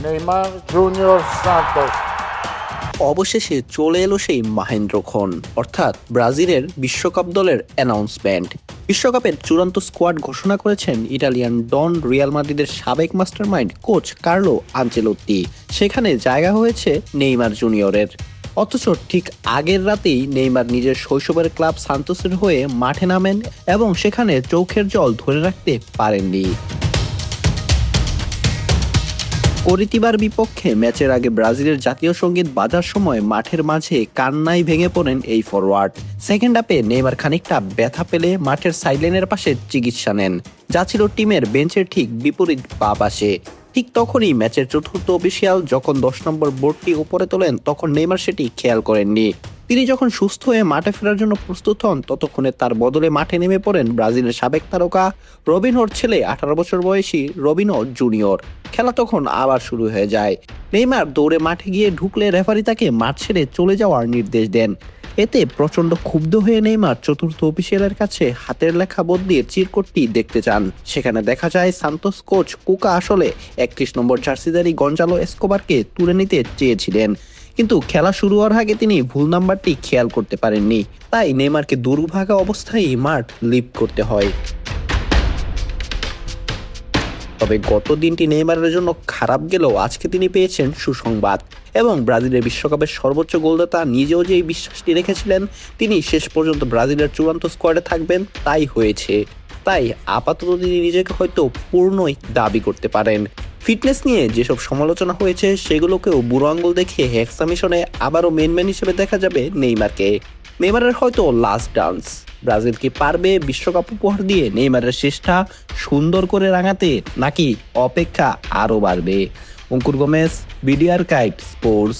Neymar Junior Santos. অবশেষে চলে এলো সেই মাহেন্দ্রক্ষণ, অর্থাৎ ব্রাজিলের বিশ্বকাপ দলের অ্যানাউন্সমেন্ট। বিশ্বকাপের চূড়ান্ত স্কোয়াড ঘোষণা করেছেন ইটালিয়ান ডন রিয়াল মাদ্রিদের সাবেক মাস্টারমাইন্ড কোচ কার্লো আনচেলোত্তি। সেখানে জায়গা হয়েছে নেইমার জুনিয়রের। অথচ ঠিক আগের রাতেই নেইমার নিজের শৈশবের ক্লাব সান্তোসের হয়ে মাঠে নামেন এবং সেখানে চোখের জল ধরে রাখতে পারেননি। করিতিবার বিপক্ষে ম্যাচের আগে ব্রাজিলের জাতীয় সঙ্গীত বাজার সময় মাঠের মাঝে কান্নায় ভেঙে পড়েন এই ফরওয়ার্ড। সেকেন্ড হাফে নেইমার খানিকটা ব্যথা পেলে মাঠের সাইডলাইনের পাশে চিকিৎসা নেন, যা ছিল টিমের বেঞ্চের ঠিক বিপরীত বাঁ পাশে। ঠিক তখনই ম্যাচের চতুর্থ অফিসিয়াল যখন 10 নম্বর বোর্ডটি উপরে তোলেন, তখন নেইমার সেটি খেয়াল করেননি। তিনি যখন সুস্থ হয়ে মাঠে ফেরার জন্য প্রস্তুত হন, ততক্ষণে তার বদলে মাঠে নেমে পড়েন ব্রাজিলের সাবেক তারকা রবিনহোর ছেলে 18 বছর বয়সী রবিনহো জুনিয়র। খেলা তখন আবার শুরু হয়ে যায়। নেইমার দৌড়ে মাঠে গিয়ে ঢুকলে রেফারি তাকে মাঠ ছেড়ে চলে যাওয়ার নির্দেশ দেন। এতে প্রচন্ড ক্ষুব্ধ হয়ে নেইমার চতুর্থ অফিসিয়ালের কাছে হাতের লেখা বদলিয়ে চিরকুটটি দেখতে চান। সেখানে দেখা যায় সান্তোস কোচ কুকা আসলে 31 নম্বর জার্সিধারী গঞ্জালো এসকোবারকে তুলে নিতে চেয়েছিলেন, কিন্তু খেলা শুরু হওয়ার আগে তিনি ভুল নাম্বারটি খেয়াল করতে পারেননি। তাই নেইমারকে দুর্ভাগা অবস্থায় মাঠ লিভ করতে হয়। তবে গত দিনটি নেইমারের জন্য খারাপ গেলেও আজকে তিনি পেয়েছেন সুসংবাদ, এবং ব্রাজিলের বিশ্বকাপের সর্বোচ্চ গোলদাতা নিজেও যে এই বিশ্বাসটি রেখেছিলেন তিনি শেষ পর্যন্ত ব্রাজিলের চূড়ান্ত স্কোয়াডে থাকবেন, তাই হয়েছে। তাই আপাতত তিনি নিজেকে হয়তো পূর্ণই দাবি করতে পারেন। ফিটনেস নিয়ে যেসব সমালোচনা হয়েছে সেগুলোকেও বুড়ো আঙ্গুল দেখিয়ে হেক্সা মিশনে আবারও মেনম্যান হিসেবে দেখা যাবে নেইমারকে। নেইমারের হয়তো লাস্ট ডান্স। ব্রাজিল কি পারবে বিশ্বকাপ উপহার দিয়ে নেইমারের শেষটা সুন্দর করে রাঙাতে, নাকি অপেক্ষা আরও বাড়বে? অঙ্কুর গোমেজ, বিডি আর্কাইভ স্পোর্টস।